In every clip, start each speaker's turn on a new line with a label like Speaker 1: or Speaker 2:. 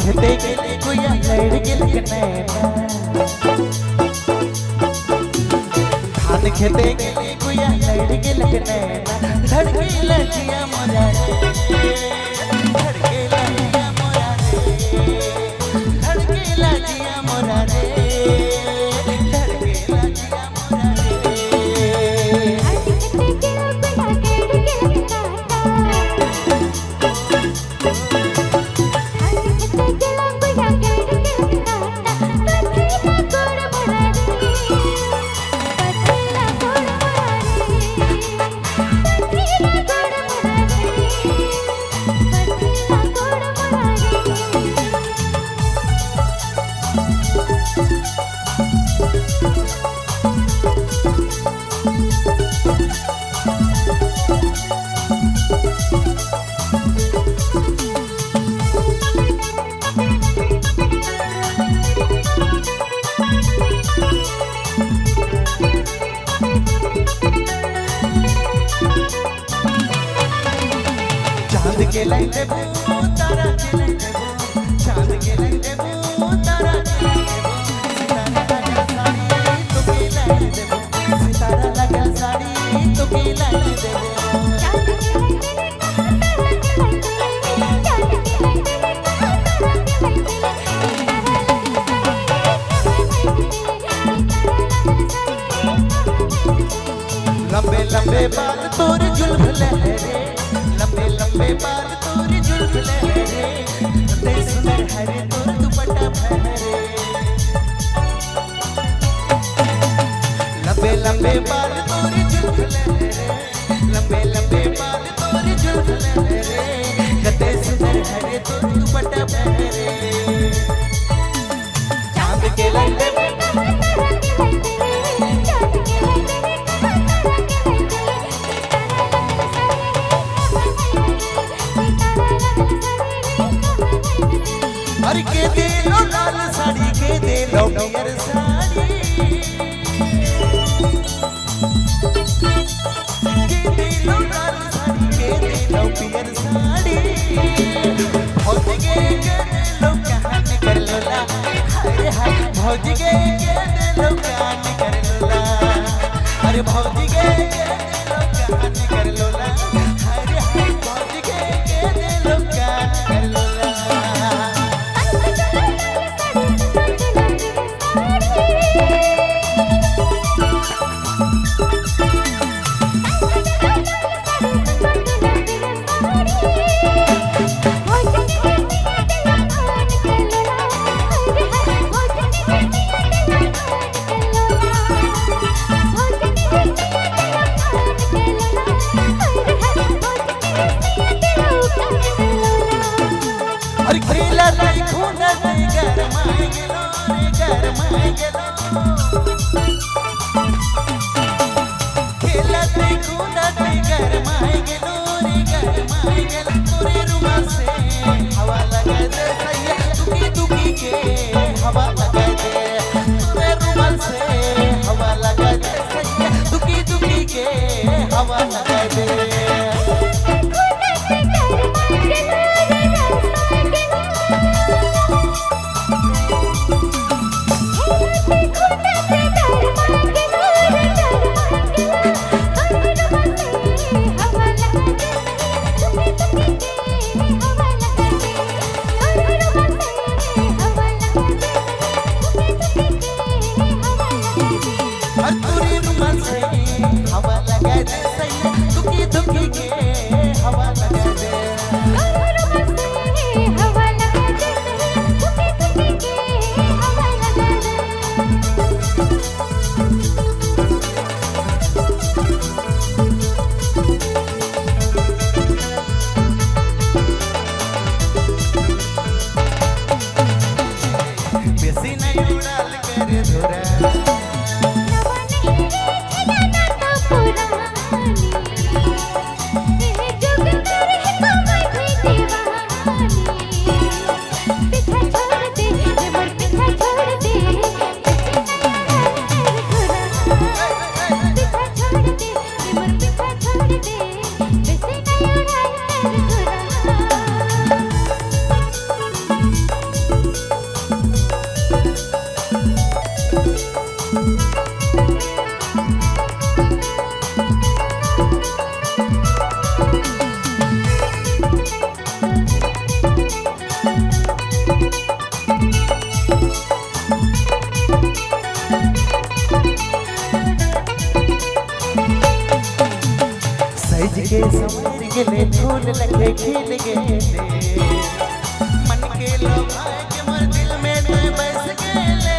Speaker 1: खेते गेले गुया लड़ गेल नैना धान खेते गेले गुया लड़ गेल नैना धड़के लजिया मोरा रे धड़के लजिया मोरा रे धड़के लजिया मोरा रे धड़के लजिया मोरा रे चांद के लाइन देबो तारा के लाइन देबो चांद के लाइन देबो तारा के लाइन देबो सितारा लगा साड़ी तो के लाइन देबो लंबे लंबे बाल तोर जुल्फ लहरे लंबे लंबे बाल तोर जुल्फ लहरे ते सुंदर हरे तोर दुपट्टा फहरे लंबे लंबे बाल तोर जुल्फ लहरे लंबे लंबे बाल तोर जुल्फ लहरे ते सुंदर हरे तोर दुपट्टा फहरे चांद के लंबे अरे के दे लो लाल साड़ी के दे लो पियर साड़ी के दे लो लाल साड़ी के दे लो पियर साड़ी भौजी के दे लो कहान कर लोला हाय हाय भौजी के दे लो कहान कर लोला अरे भौजी के दे लो कहान कर लोला हाय हाय भौजी के दे लो कहान कर लोला अरे खेला नहीं खूना नहीं गरमाए गेलो रे गरमाए गेलो खेला नहीं खूना नहीं गरमाए गेलो रे गरमाए गेलो तोरे रुमाल से हवा लगा दे सैया दुखी दुखी के हवा लगा दे तोरे रुमाल से हवा लगा दे सैया दुखी दुखी के हवा लगा दे गेले फूल लगे खिल गेले मन के लोभाए के मोर दिल में तू बस गेले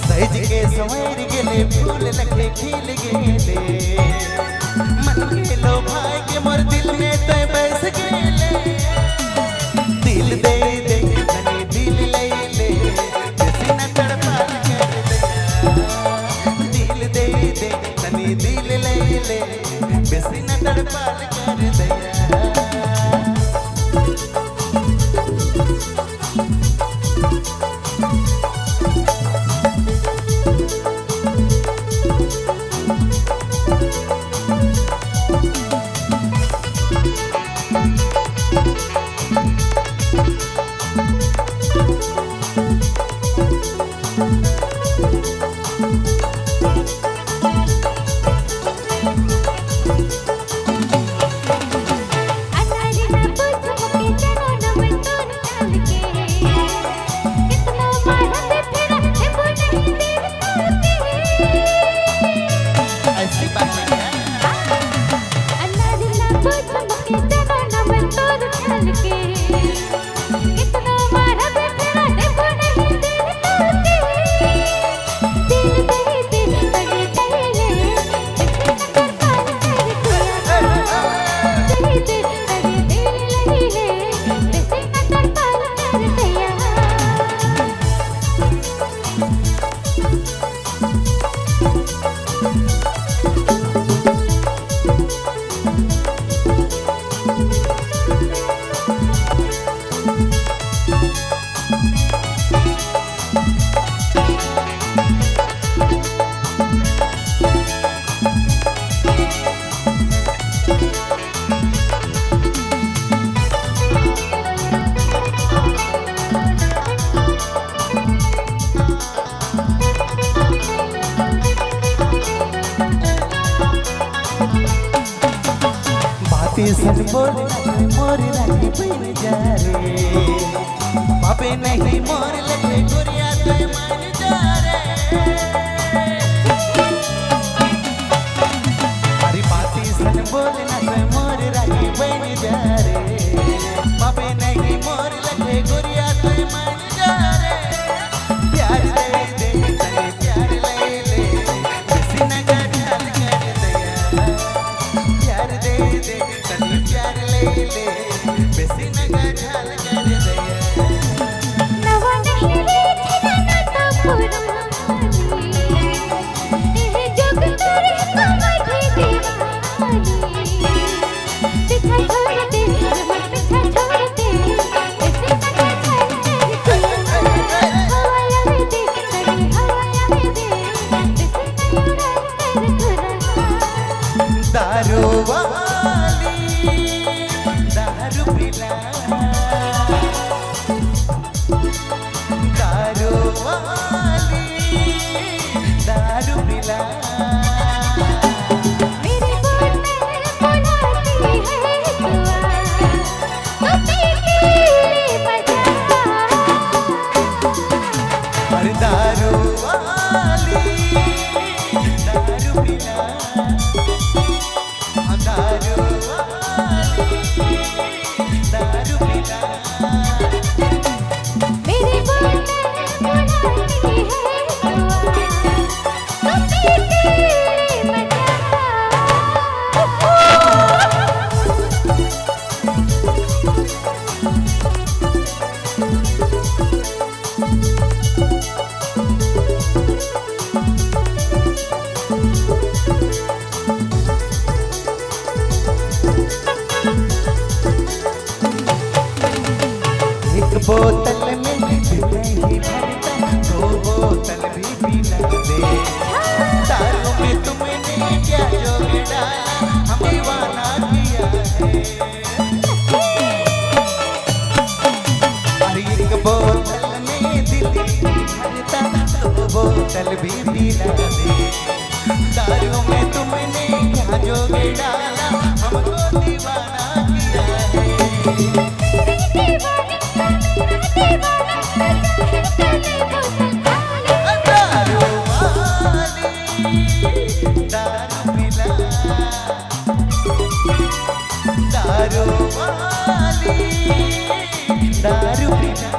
Speaker 1: सज के संवर गेले फूल लगे खिल गेले मन के लोभाए के मोर दिल में तू बस गेले दिल दे दे तने दिल ले ले जैसे न तड़पा कर दिया दिल दे दे तने दिल ले ले जैसे न तड़पा कर दिया सन बोल मोर रानी बन जा रे बापे नहीं मोर लगे गोरिया तो मान जा रे अरे बाती सन बोल मोर रानी बन जा रे बापे नहीं मोर लगे गोरिया तो मान जा रे प्यार दे दे तने प्यार ले ले किसी न गजल कर दिया प्यार दे दे तने प्यार ले ले बेसी न गजल कर दिया
Speaker 2: नवा नहीं रे ठिकाना तो पुरानी एह जग तेरे कमठी दीवानी पीछा छोड़ दे हमर पीछा छोड़ दे ऐसे न गजल हवा लगे दे कड़ी हवा लगे दे ऐसे न उड़ा कर तुरा
Speaker 1: दारू वाली दारू पिला दारू वाली दारू पिला
Speaker 2: मेरी बोतल बुलाती है दुआ तो पीती मजा
Speaker 1: अरे दारू वाली दारू पिला दारू वाली दारू पिला
Speaker 2: मेरी बोतल बुलाती है दुआ तो पीती मजा
Speaker 1: एक बोतल में दिल नहीं भरता दो बोतल भी पिला दे दारू में तुमने क्या जोग डाला हम दीवाना किया है अरे एक बोतल में दिल नहीं भरता दो बोतल भी पिला दे दारू में तुमने क्या जोग डाला हमको दीवाना किया है
Speaker 2: दीवानी
Speaker 1: दारू वाली दारू पीना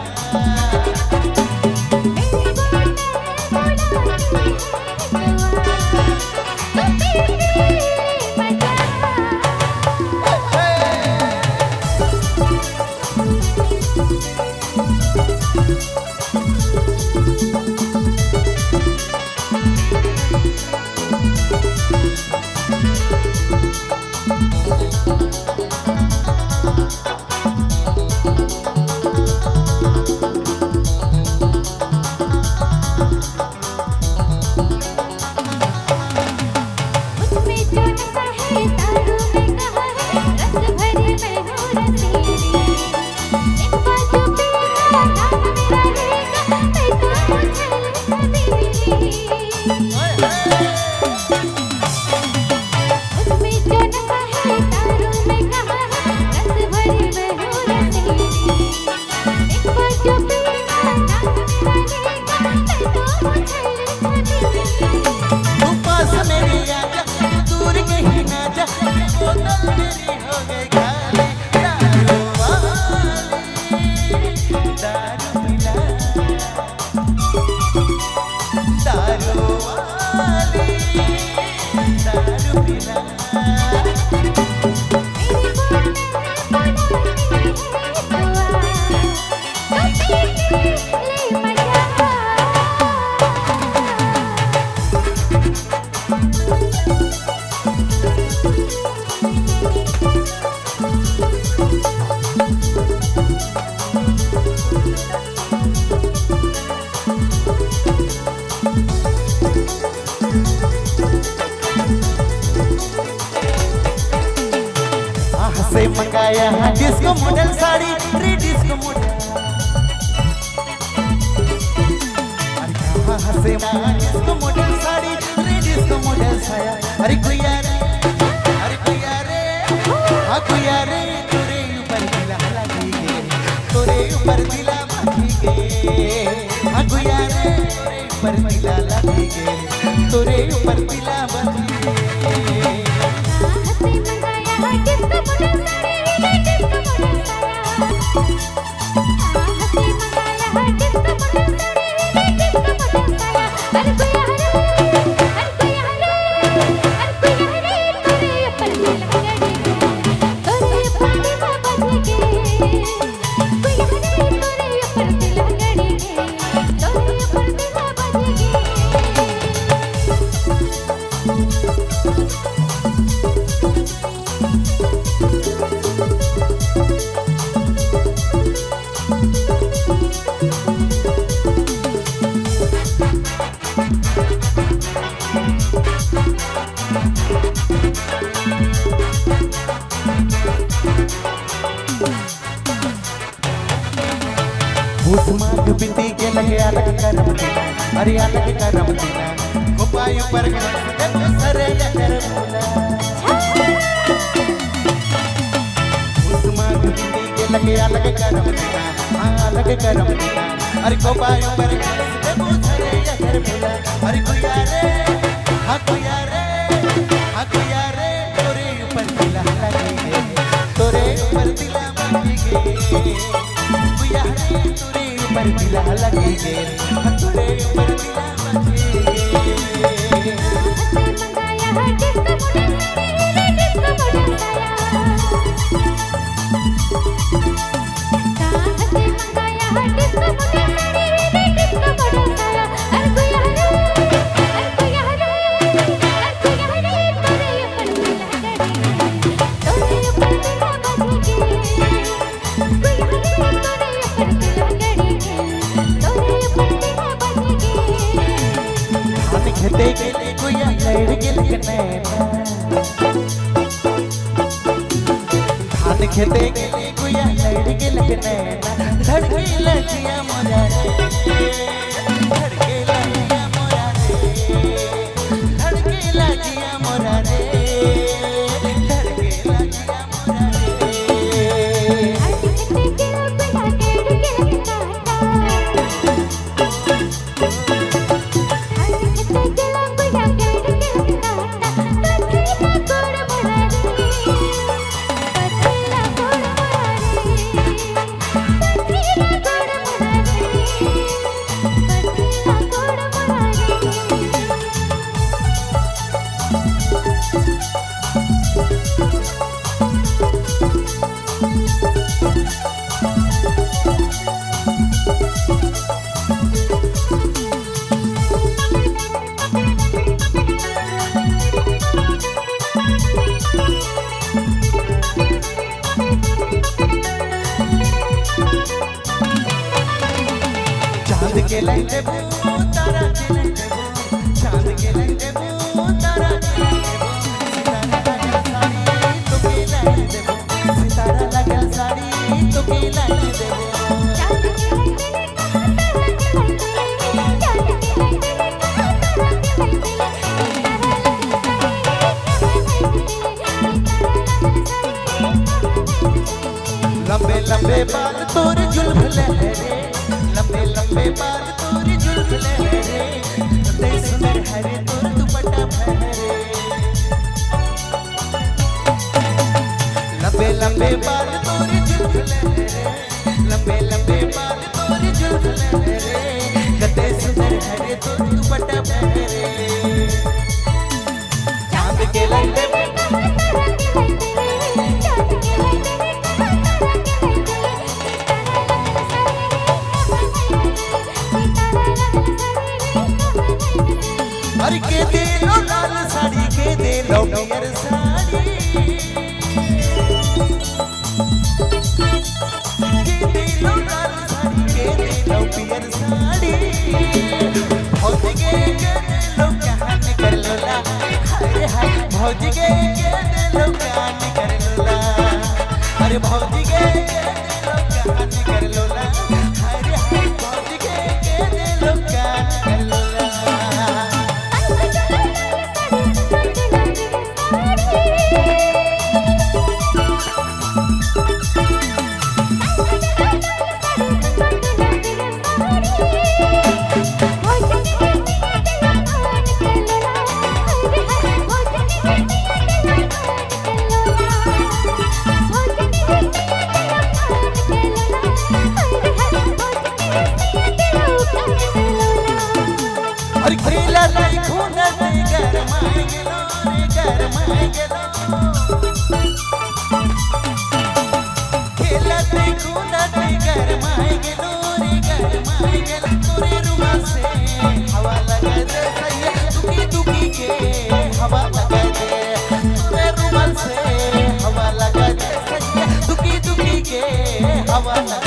Speaker 1: से मंगाया है डिस्को मॉडल साड़ी रे डिस्को मॉडल से डिस्को मॉडल साड़ी रे डिस्को मॉडल साया अरे कुया रे हाँ कुया रे तोरे ऊपर दिला लगी गे तोरे ऊपर दिला बांधी गे हाँ कुया रे तोरे ऊपर दिला लगी गे तोरे ऊपर दिला बांधी गे मांग बिंदी के लगे अलग करम देना अरे अलग करम देना गोपायों पर सरे कर बोला उस मांग बिंदी के लगे अलग करम देना हाँ अलग करम देना अरे गोपायों पर सरे कर बोला अरे कुया रे हाँ कुया रे हाँ कुया रे तोरे ऊपर दिला लगी गे तोरे ऊपर दिला लगी गे कुया रे तोरे ऊपर दिला लगी गे तोरे ऊपर दिला लगी गे खेते गेले गुया लड़ गेल कनैना धान खेते गेले गुया लड़ गेल कनैना धड़के लगिया मोरा रे धड़के लगिया मोरा रे धड़के लगिया मोरा रे धड़के लगिया मोरा चांद के लाई देबो तारा के लाई देबो चांद के लाई देबो तारा के लाई देबो सितारा लगल साड़ी तो के लाई देबो
Speaker 2: चांद के लाई
Speaker 1: लंबे लंबे बाल तोर जुल्फ लहरे लंबे लंबे बाल तोर जुल्फ लहरे ते सुंदर हरे तोर दुपट्टा फहरे लंबे लंबे बाल तोर जुल्फ लहरे लंबे लंबे बाल तोर जुल्फ लहरे ते सुंदर हरे तोर दुपट्टा फहरे चांद के लंबे अरे के दे लो लाल साड़ी के दे लो पियर साड़ी के दे लो लाल साड़ी के दे लो पियर साड़ी भौज के दे लो कहान कर लोला हाय हाय भौज के दे लो कहान कर लोला अरे भौज के दे लो कहान कर लोला हाय हाय भौज के दे लो कहान कर लोला अरे खेला लाई खूना नहीं गरमाए गेलो रे गरमाए गेलो खेला लाई खूना नहीं गरमाए गेलो रे गरमाए गेलो तोरे रुमाल से हवा लगा दे सैया दुखी दुखी के हवा लगा दे तोरे रुमाल से हवा लगा दे सैया दुखी दुखी के हवा लगा